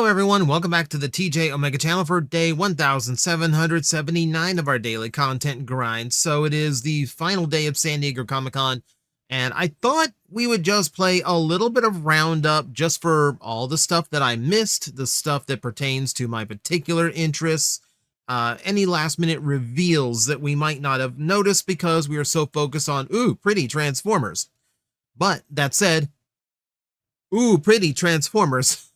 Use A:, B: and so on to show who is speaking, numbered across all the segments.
A: Hello everyone, welcome back to the TJOmega channel for day 1779 of our daily content grind. So it is the final day of San Diego Comic-Con, and I thought we would just play a little bit of Roundup just for all the stuff that I missed, the stuff that pertains to my particular interests, any last minute reveals that we might not have noticed because we were so focused on, ooh, pretty Transformers. But that said, ooh, pretty Transformers.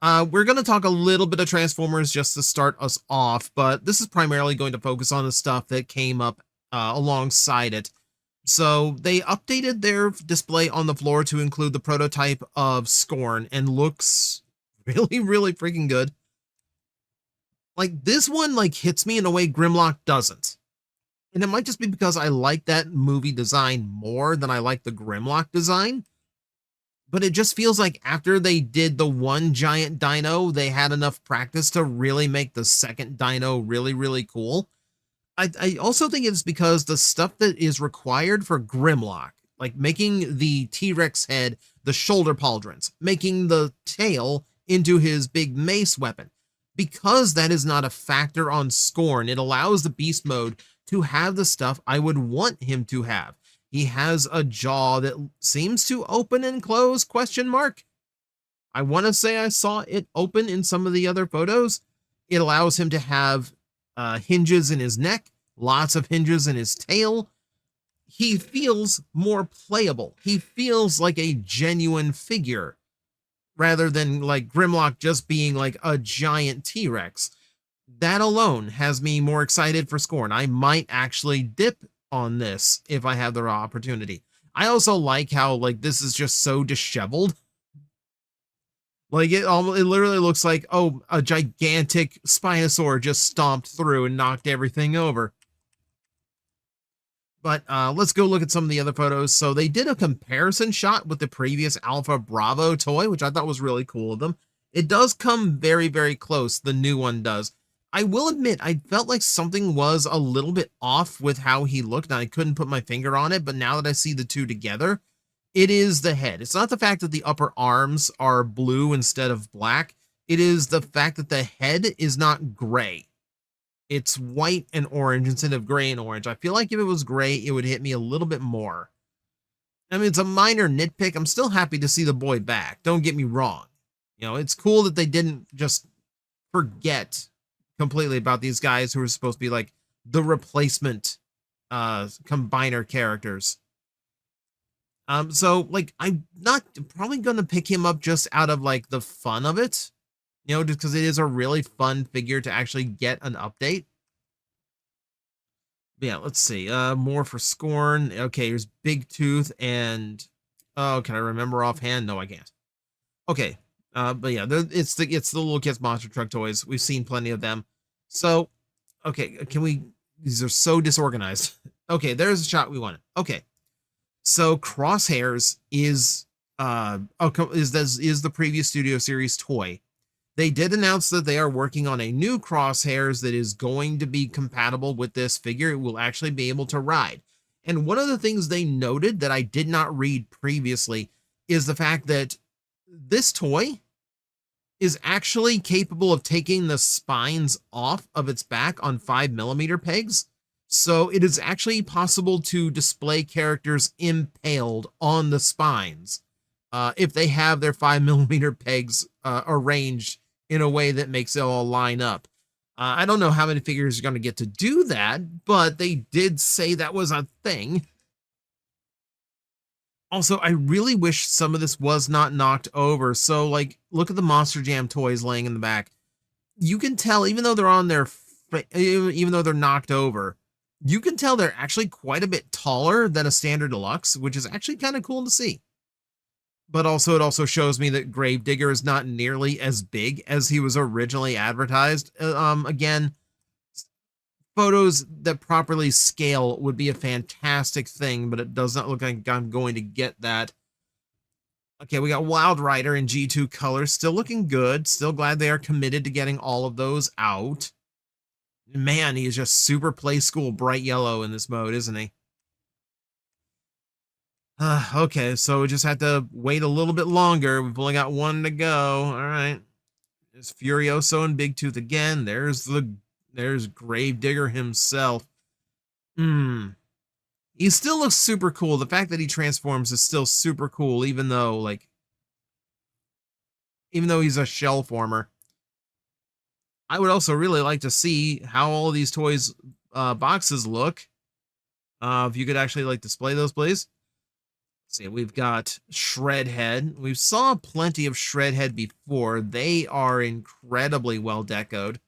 A: We're going to talk a little bit of Transformers just to start us off, but this is primarily going to focus on the stuff that came up alongside it. So they updated their display on the floor to include the prototype of Scorn, and looks really, really freaking good. Like, this one, like, hits me in a way Grimlock doesn't. And it might just be because I like that movie design more than I like the Grimlock design. But it just feels like after they did the one giant dino, they had enough practice to really make the second dino really, really cool. I also think it's because the stuff that is required for Grimlock, like making the T-Rex head the shoulder pauldrons, making the tail into his big mace weapon, because that is not a factor on Scorn, it allows the beast mode to have the stuff I would want him to have. He has a jaw that seems to open and close, question mark. I want to say I saw it open in some of the other photos. It allows him to have hinges in his neck, lots of hinges in his tail. He feels more playable. He feels like a genuine figure rather than like Grimlock just being like a giant T-Rex. That alone has me more excited for Scorn. I might actually dip on this if I have the raw opportunity. I also like how like this is just so disheveled. Like it literally looks like, oh, a gigantic Spinosaur just stomped through and knocked everything over. But let's go look at some of the other photos. So they did a comparison shot with the previous Alpha Bravo toy, which I thought was really cool of them. It does come very, very close. The new one does. I will admit, I felt like something was a little bit off with how he looked, and I couldn't put my finger on it, but now that I see the two together, it is the head. It's not the fact that the upper arms are blue instead of black. It is the fact that the head is not gray. It's white and orange instead of gray and orange. I feel like if it was gray, it would hit me a little bit more. I mean, it's a minor nitpick. I'm still happy to see the boy back. Don't get me wrong. You know, it's cool that they didn't just forget completely about these guys who are supposed to be like the replacement combiner characters. So like I'm not probably gonna pick him up just out of like the fun of it, you know, just because it is a really fun figure to actually get an update. But yeah, let's see. More for Scorn. Okay, here's Big Tooth and oh, can I remember offhand? No, I can't. Okay. But yeah, it's the little kids monster truck toys. We've seen plenty of them. So, okay, can we? These are so disorganized. Okay, there's a shot we wanted. Okay, so Crosshairs is the previous Studio Series toy. They did announce that they are working on a new Crosshairs that is going to be compatible with this figure. It will actually be able to ride. And one of the things they noted that I did not read previously is the fact that this toy is actually capable of taking the spines off of its back on 5mm pegs. So it is actually possible to display characters impaled on the spines if they have their 5mm pegs arranged in a way that makes it all line up. I don't know how many figures are going to get to do that, but they did say that was a thing. Also, I really wish some of this was not knocked over. So, like, look at the Monster Jam toys laying in the back. You can tell, even though they're on their, even though they're knocked over, you can tell they're actually quite a bit taller than a standard deluxe, which is actually kind of cool to see. But also, it also shows me that Gravedigger is not nearly as big as he was originally advertised. Again, photos that properly scale would be a fantastic thing, but it does not look like I'm going to get that. Okay, we got Wild Rider in G2 color, still looking good. Still glad they are committed to getting all of those out. Man, he is just super play school bright yellow in this mode, isn't he? Okay, so we just have to wait a little bit longer. We've only got one to go. All right. There's Furioso and Big Tooth again. There's Gravedigger himself. He still looks super cool. The fact that he transforms is still super cool, even though he's a shell former. I would also really like to see how all of these toys boxes look. If you could actually display those, please. Let's see, we've got Shredhead. We saw plenty of Shredhead before. They are incredibly well decoed.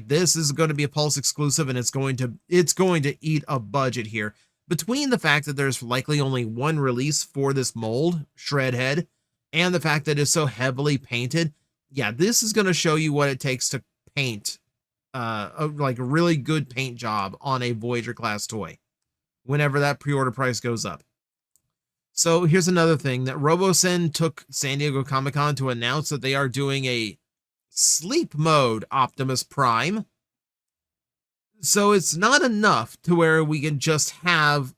A: This is going to be a Pulse exclusive, and it's going to eat a budget here. Between the fact that there's likely only one release for this mold, Shredhead, and the fact that it's so heavily painted, yeah, this is going to show you what it takes to paint a really good paint job on a Voyager class toy whenever that pre-order price goes up. So here's another thing that RoboSen took San Diego Comic-Con to announce that they are doing a sleep mode Optimus Prime. So it's not enough to where we can just have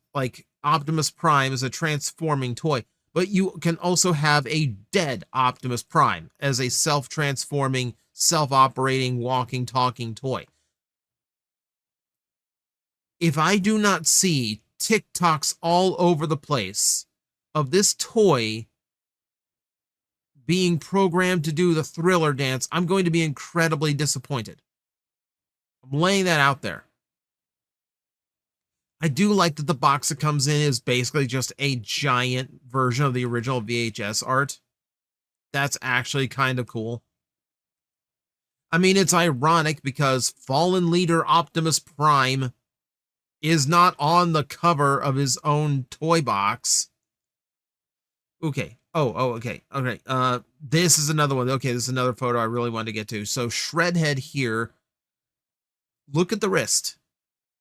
A: Optimus Prime as a transforming toy, but you can also have a dead Optimus Prime as a self-transforming, self-operating, walking, talking toy. If I do not see TikToks all over the place of this toy being programmed to do the Thriller dance, I'm going to be incredibly disappointed. I'm laying that out there. I do like that the box that comes in is basically just a giant version of the original VHS art. That's actually kind of cool. I mean, it's ironic because Fallen Leader Optimus Prime is not on the cover of his own toy box. Okay. Okay. This is another one. Okay, this is another photo I really wanted to get to. So Shredhead here. Look at the wrist.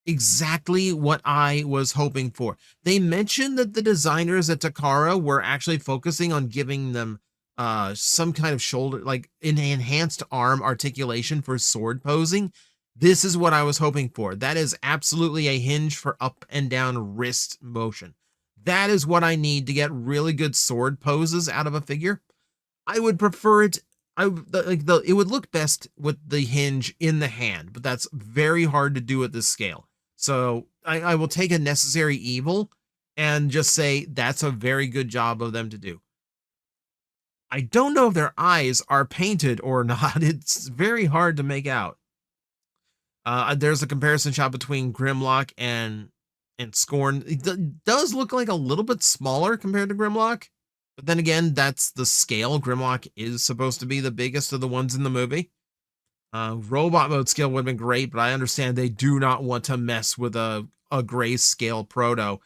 A: Exactly what I was hoping for. They mentioned that the designers at Takara were actually focusing on giving them some kind of shoulder, an enhanced arm articulation for sword posing. This is what I was hoping for. That is absolutely a hinge for up and down wrist motion. That is what I need to get really good sword poses out of a figure. I would prefer it. It would look best with the hinge in the hand, but that's very hard to do at this scale. So I will take a necessary evil and just say that's a very good job of them to do. I don't know if their eyes are painted or not. It's very hard to make out. There's a comparison shot between Grimlock and Scorn. It does look like a little bit smaller compared to Grimlock. But then again, that's the scale. Grimlock is supposed to be the biggest of the ones in the movie. Robot mode scale would have been great, but I understand they do not want to mess with a grayscale proto.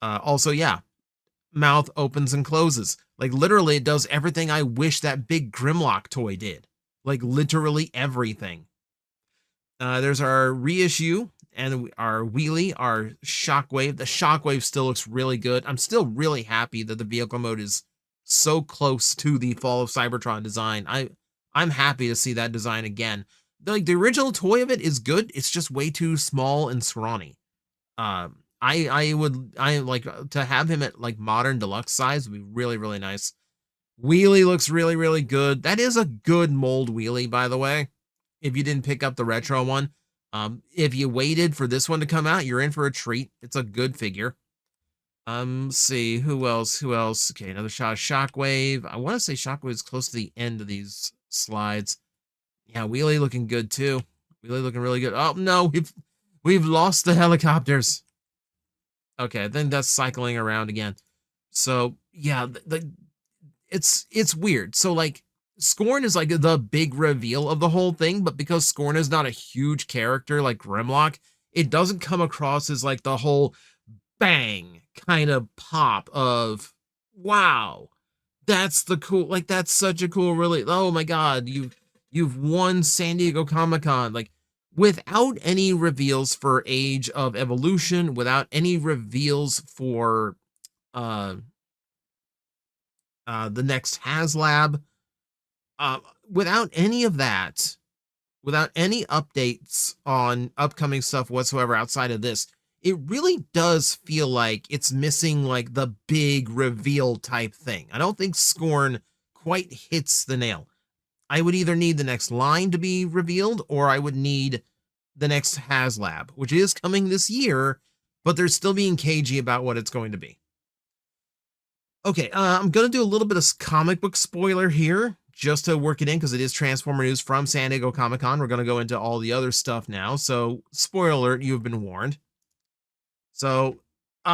A: Also, yeah, mouth opens and closes. Literally, it does everything I wish that big Grimlock toy did. Literally everything. There's our reissue and our wheelie, our Shockwave. The Shockwave still looks really good. I'm still really happy that the vehicle mode is so close to the Fall of Cybertron design. I'm happy to see that design again. The original toy of it is good. It's just way too small and scrawny. I like to have him at modern deluxe size would be really, really nice. Wheelie looks really, really good. That is a good mold wheelie, by the way. If you didn't pick up the retro one, if you waited for this one to come out, you're in for a treat. It's a good figure. Let's see who else. Okay, another shot of Shockwave. I want to say Shockwave is close to the end of these slides. Yeah, Wheelie looking good too. Wheelie looking really good. Oh no, we've lost the helicopters. Okay, I think that's cycling around again. So yeah, it's weird. So Scorn is the big reveal of the whole thing, but because Scorn is not a huge character like Grimlock, it doesn't come across as the whole bang kind of pop of wow, that's the cool, that's such a cool, really, oh my god, you've won San Diego Comic-Con, without any reveals for Age of Evolution, without any reveals for the next HasLab. Without any of that, without any updates on upcoming stuff whatsoever outside of this, it really does feel like it's missing the big reveal type thing. I don't think Scorn quite hits the nail. I would either need the next line to be revealed, or I would need the next HasLab, which is coming this year, but they're still being cagey about what it's going to be. Okay, I'm going to do a little bit of comic book spoiler here, just to work it in, because it is Transformer news from San Diego Comic-Con. We're going to go into all the other stuff now, so spoiler alert, you have been warned. So,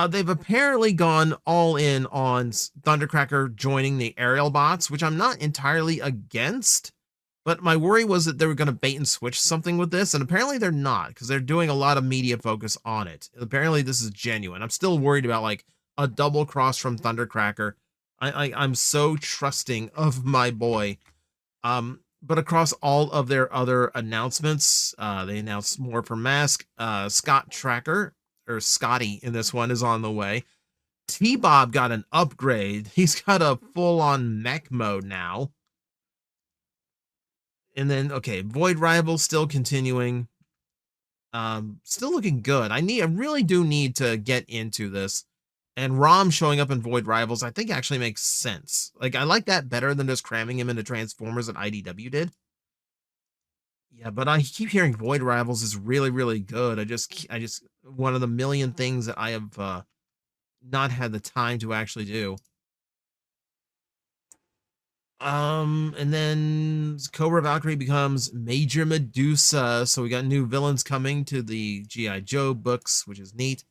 A: they've apparently gone all in on Thundercracker joining the aerial bots, which I'm not entirely against, but my worry was that they were going to bait and switch something with this, and apparently they're not, because they're doing a lot of media focus on it. Apparently this is genuine. I'm still worried about, like, a double cross from Thundercracker. I'm so trusting of my boy. But across all of their other announcements, they announced more for Mask. Scott Tracker, or Scotty in this one, is on the way. T-Bob got an upgrade. He's got a full-on mech mode now. And then, okay, Void Rival still continuing. Still looking good. I really do need to get into this. And Rom showing up in Void Rivals, I think actually makes sense. Like, I like that better than just cramming him into Transformers that IDW did. Yeah, but I keep hearing Void Rivals is really, really good. I just, one of the million things that I have not had the time to actually do. And then Cobra Valkyrie becomes Major Medusa. So we got new villains coming to the G.I. Joe books, which is neat.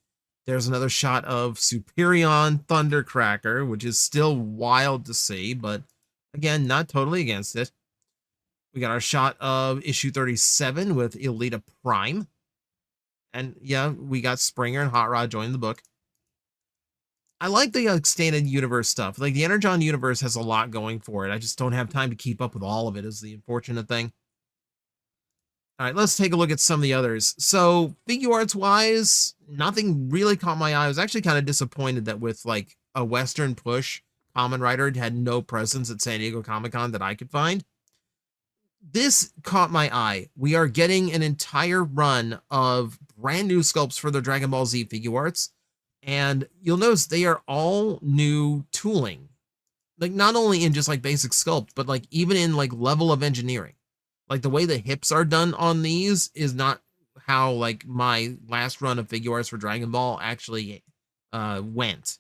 A: There's another shot of Superion Thundercracker, which is still wild to see, but again, not totally against it. We got our shot of issue 37 with Elita Prime. And yeah, we got Springer and Hot Rod joining the book. I like the extended universe stuff. Like, the Energon universe has a lot going for it. I just don't have time to keep up with all of it, is the unfortunate thing. All right, let's take a look at some of the others. So, figure arts wise, nothing really caught my eye. I was actually kind of disappointed that with like a Western push, Kamen Rider had no presence at San Diego Comic-Con that I could find. This caught my eye. We are getting an entire run of brand new sculpts for the Dragon Ball Z figure arts. And you'll notice they are all new tooling. Like, not only in just like basic sculpt, but like even in like level of engineering. Like, the way the hips are done on these is not how like my last run of figure arts for Dragon Ball actually went.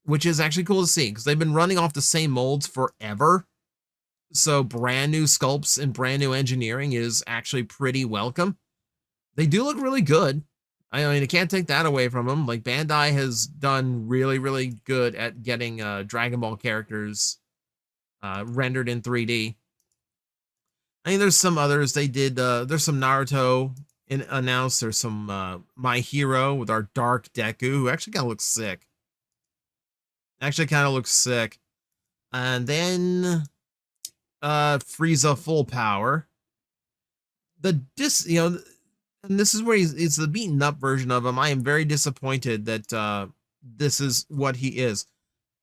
A: Which is actually cool to see, because they've been running off the same molds forever. So brand new sculpts and brand new engineering is actually pretty welcome. They do look really good. I mean, I can't take that away from them. Like, Bandai has done really, really good at getting Dragon Ball characters rendered in 3D. I mean, there's some others they did. There's some Naruto announced. There's some My Hero with our Dark Deku, who actually kind of looks sick. And then Frieza Full Power. And this is where it's the beaten up version of him. I am very disappointed that this is what he is.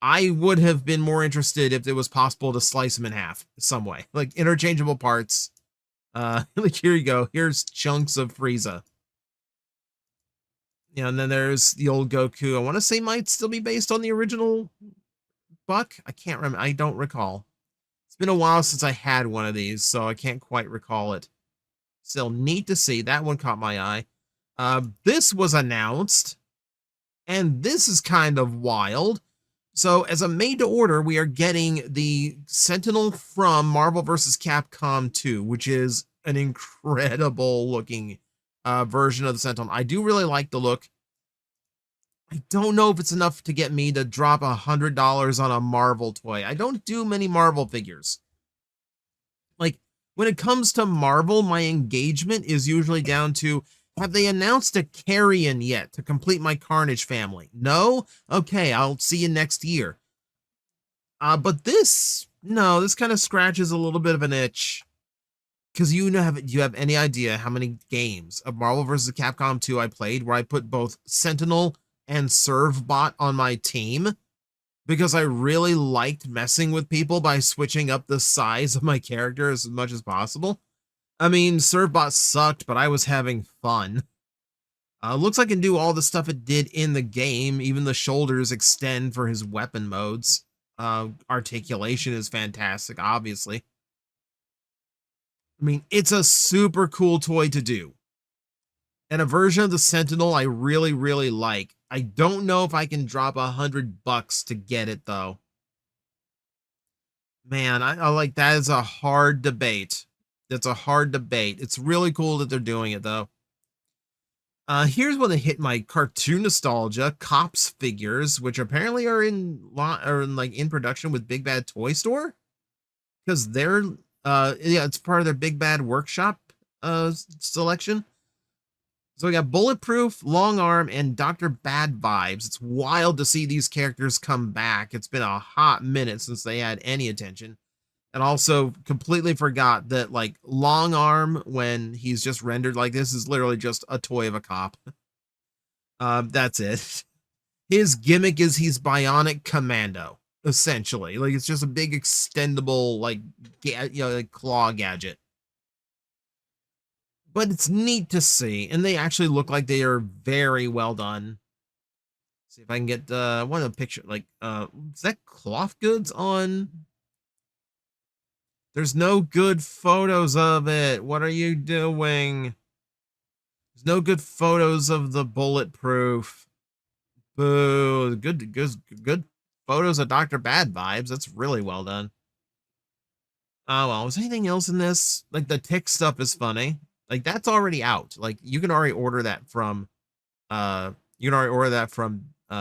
A: I would have been more interested if it was possible to slice him in half some way, like interchangeable parts. Like, here you go. Here's chunks of Frieza. You know, and then there's the old Goku. I want to say might still be based on the original Buck. I can't remember. I don't recall. It's been a while since I had one of these, so I can't quite recall it. Still neat to see. That one caught my eye. This was announced, and this is kind of wild. So, as a made-to-order, we are getting the Sentinel from Marvel vs. Capcom 2, which is an incredible-looking version of the Sentinel. I do really like the look. I don't know if it's enough to get me to drop $100 on a Marvel toy. I don't do many Marvel figures. Like, when it comes to Marvel, my engagement is usually down to, have they announced a Carrion yet to complete my Carnage family? No? Okay, I'll see you next year. But this kind of scratches a little bit of an itch. Because you have any idea how many games of Marvel vs. Capcom 2 I played where I put both Sentinel and Servbot on my team? Because I really liked messing with people by switching up the size of my character as much as possible. I mean, Servbot sucked, but I was having fun. Looks like it can do all the stuff it did in the game. Even the shoulders extend for his weapon modes. Articulation is fantastic, obviously. I mean, it's a super cool toy to do. And a version of the Sentinel I really, really like. I don't know if I can drop $100 to get it though. Man, I like that is a hard debate. That's a hard debate. It's really cool that they're doing it though. Here's one that hit my cartoon nostalgia: Cops figures, which apparently are in production with Big Bad Toy Store, because they're yeah, it's part of their Big Bad Workshop selection. So we got Bulletproof, Long Arm, and Dr. Bad Vibes. It's wild to see these characters come back. It's been a hot minute since they had any attention. And also completely forgot that like Long Arm, when he's just rendered like this, is literally just a toy of a cop. That's it. His gimmick is he's Bionic Commando, essentially. Like it's just a big extendable like like claw gadget. But it's neat to see, and they actually look like they are very well done. See if I can get one of the picture. Like, is that cloth goods on? There's no good photos of it. What are you doing? There's no good photos of the Bulletproof. Boo! Good photos of Dr. Bad Vibes. That's really well done. Oh well, was anything else in this? Like the tick stuff is funny. Like that's already out. Like you can already order that from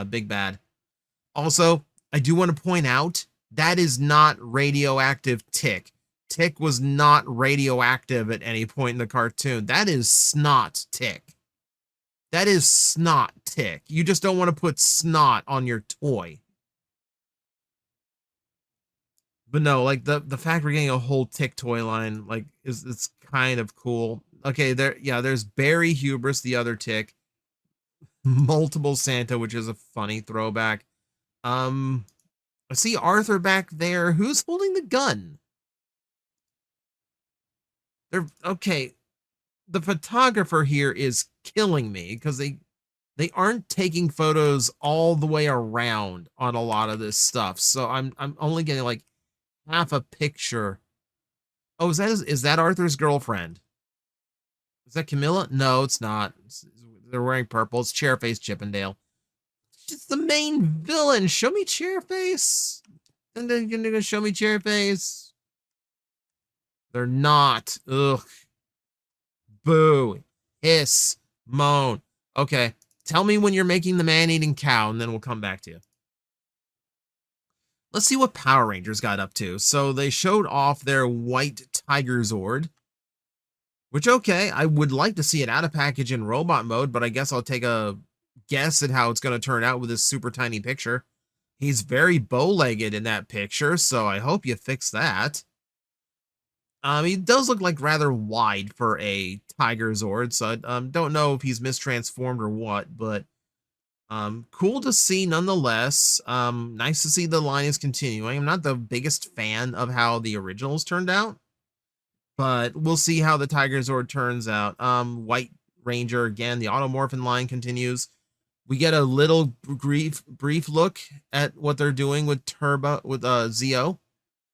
A: Big Bad. Also, I do want to point out that is not radioactive Tick. Tick was not radioactive at any point in the cartoon. That is snot Tick. That is snot Tick. You just don't want to put snot on your toy. But no, like the fact we're getting a whole Tick toy line, like it's kind of cool. Okay, there's Barry Hubris, the other Tick. Multiple Santa, which is a funny throwback. I see Arthur back there. Who's holding the gun? They're okay. The photographer here is killing me because they aren't taking photos all the way around on a lot of this stuff. So I'm only getting like half a picture. Oh, is that Arthur's girlfriend? Is that Camilla? No, it's not. They're wearing purple. It's Chairface Chippendale. It's the main villain. Show me Chairface. And then you're gonna show me Chairface. They're not. Ugh. Boo. Hiss. Moan. Okay. Tell me when you're making the man-eating cow, and then we'll come back to you. Let's see what Power Rangers got up to. So they showed off their white Tiger Zord. Which, okay, I would like to see it out of package in robot mode, but I guess I'll take a guess at how it's going to turn out with this super tiny picture. He's very bow-legged in that picture, so I hope you fix that. He does look like rather wide for a Tiger Zord, so I don't know if he's mistransformed or what, but cool to see nonetheless. Nice to see the line is continuing. I'm not the biggest fan of how the originals turned out, but we'll see how the Tiger Zord turns out. White Ranger, again, the Automorphin line continues. We get a little brief look at what they're doing with Zeo,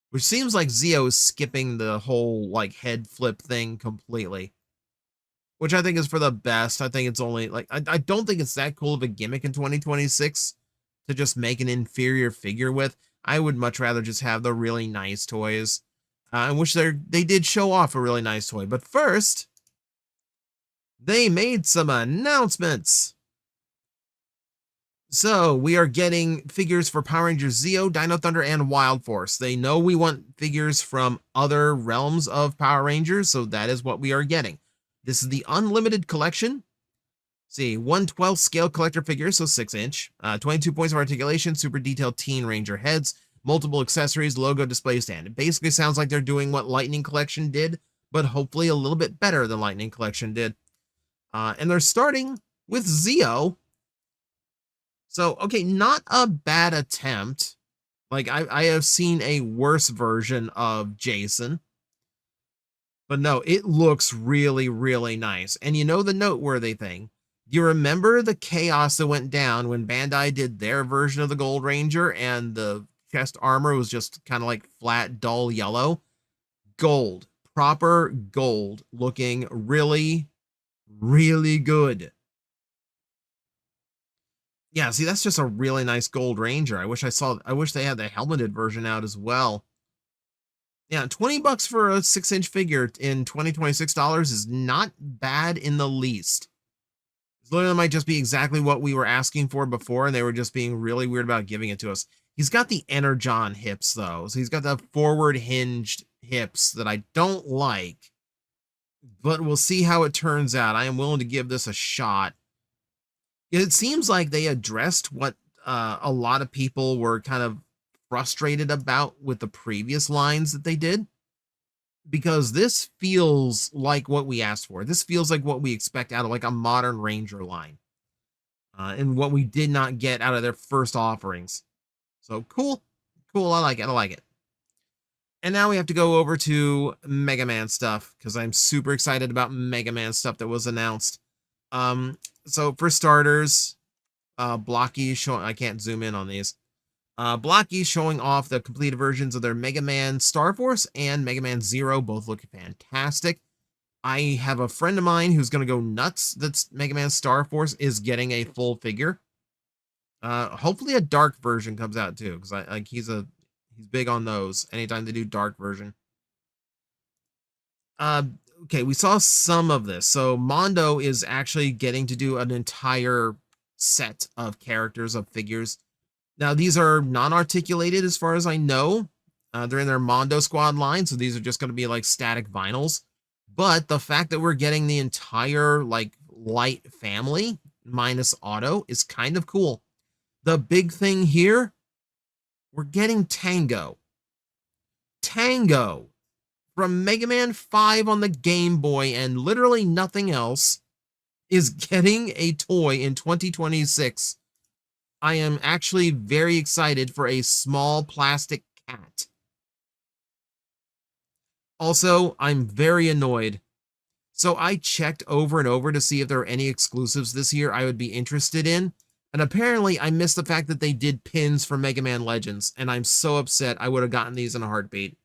A: which seems like Zeo is skipping the whole like head flip thing completely, which I think is for the best. I think it's only like I don't think it's that cool of a gimmick in 2026 to just make an inferior figure with. I would much rather just have the really nice toys. I wish they did show off a really nice toy. But first, they made some announcements. So we are getting figures for Power Rangers Zeo, Dino Thunder, and Wild Force. They know we want figures from other realms of Power Rangers, so that is what we are getting. This is the Unlimited Collection. See, 1/12 scale collector figure, so 6-inch. 22 points of articulation, super detailed Teen Ranger heads, multiple accessories, logo display stand. It basically sounds like they're doing what Lightning Collection did, but hopefully a little bit better than Lightning Collection did. And they're starting with Zeo. So, okay, not a bad attempt. Like, I have seen a worse version of Jason. But no, it looks really, really nice. And you know the noteworthy thing? You remember the chaos that went down when Bandai did their version of the Gold Ranger and the chest armor was just kind of like flat, dull yellow? Gold. proper gold, looking really, really good. Yeah, see, that's just a really nice gold Ranger. I wish they had the helmeted version out as well. Yeah, 20 bucks for a 6-inch figure in $2026 is not bad in the least. This literally might just be exactly what we were asking for before, and they were just being really weird about giving it to us. He's got the Energon hips, though. So he's got the forward hinged hips that I don't like. But we'll see how it turns out. I am willing to give this a shot. It seems like they addressed what a lot of people were kind of frustrated about with the previous lines that they did. Because this feels like what we asked for. This feels like what we expect out of like a modern Ranger line. And what we did not get out of their first offerings. So cool. Cool. I like it. I like it. And now we have to go over to Mega Man stuff because I'm super excited about Mega Man stuff that was announced. So for starters, Blocky showing, I can't zoom in on these. Blocky showing off the completed versions of their Mega Man Star Force and Mega Man Zero, both look fantastic. I have a friend of mine who's going to go nuts that's Mega Man Star Force is getting a full figure. Hopefully a dark version comes out too, because he's big on those anytime they do dark version. Okay, we saw some of this. So Mondo is actually getting to do an entire set of characters, of figures. Now, these are non-articulated as far as I know. They're in their Mondo Squad line, so these are just going to be like static vinyls. But the fact that we're getting the entire like light family minus Auto is kind of cool. The big thing here, we're getting Tango. Tango from Mega Man 5 on the Game Boy and literally nothing else is getting a toy in 2026. I am actually very excited for a small plastic cat. Also, I'm very annoyed. So I checked over and over to see if there are any exclusives this year I would be interested in. And apparently I missed the fact that they did pins for Mega Man Legends. And I'm so upset. I would have gotten these in a heartbeat.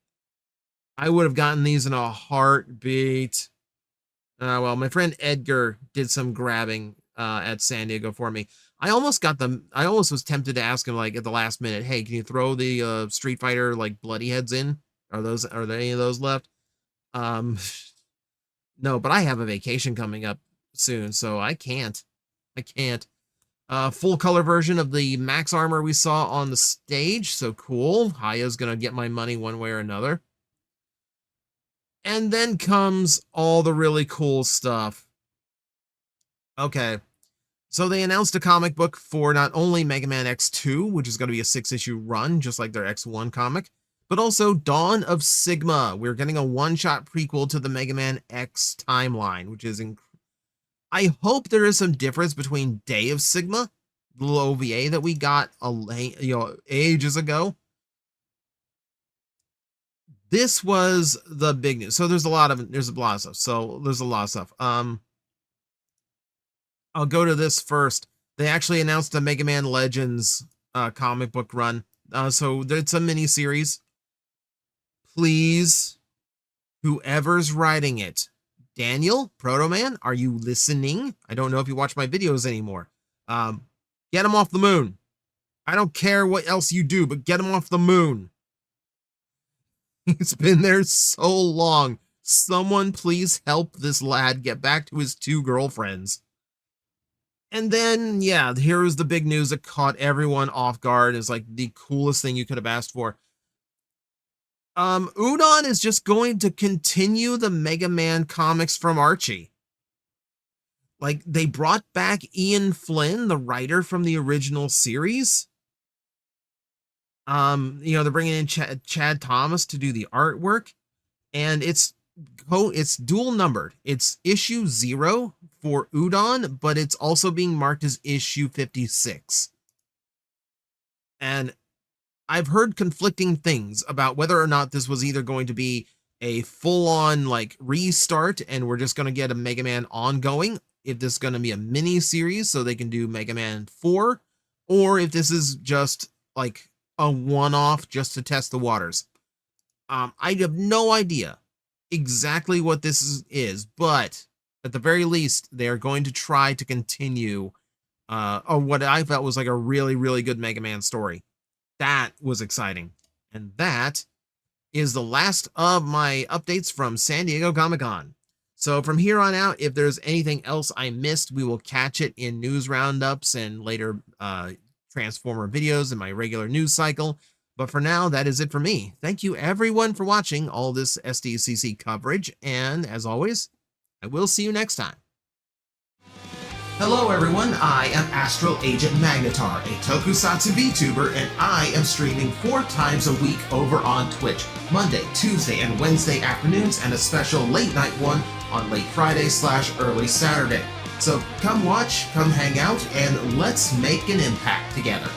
A: I would have gotten these in a heartbeat. Well, my friend Edgar did some grabbing at San Diego for me. I almost was tempted to ask him like at the last minute, hey, can you throw the Street Fighter like bloody heads in? Are there any of those left? No, but I have a vacation coming up soon, so I can't. Full color version of the Max armor we saw on the stage, so cool. Haya's gonna get my money one way or another. And then comes all the really cool stuff. Okay. So they announced a comic book for not only Mega Man X2, which is going to be a 6-issue run, just like their X1 comic, but also Dawn of Sigma. We're getting a one-shot prequel to the Mega Man X timeline, which is I hope there is some difference between Day of Sigma, the little OVA that we got ages ago. This was the big news. So there's a lot of stuff. I'll go to this first. They actually announced a Mega Man Legends comic book run. So it's a mini series. Please, whoever's writing it, Daniel, Proto Man, are you listening? I don't know if you watch my videos anymore. Get him off the moon. I don't care what else you do, but get him off the moon. He's been there so long. Someone please help this lad get back to his 2 girlfriends. And then, yeah, here's the big news that caught everyone off guard. Is like the coolest thing you could have asked for. Udon is just going to continue the Mega Man comics from Archie. Like, they brought back Ian Flynn, the writer from the original series. They're bringing in Chad Thomas to do the artwork, and it's dual numbered. It's issue 0 for Udon, but it's also being marked as issue 56. And I've heard conflicting things about whether or not this was either going to be a full-on like restart and we're just going to get a Mega Man ongoing, if this is going to be a mini series so they can do Mega Man 4, or if this is just like a one-off just to test the waters. I have no idea exactly what this is, but at the very least, they are going to try to continue what I felt was like a really, really good Mega Man story. That was exciting. And that is the last of my updates from San Diego Comic-Con. So from here on out, if there's anything else I missed, we will catch it in news roundups and later Transformer videos in my regular news cycle. But for now, that is it for me. Thank you everyone for watching all this SDCC coverage, and as always, I will see you next time. Hello everyone, I am Astral Agent Magnetar, a Tokusatsu VTuber, and I am streaming 4 times a week over on Twitch, Monday, Tuesday, and Wednesday afternoons, and a special late night one on late Friday/early Saturday. So come watch, come hang out, and let's make an impact together.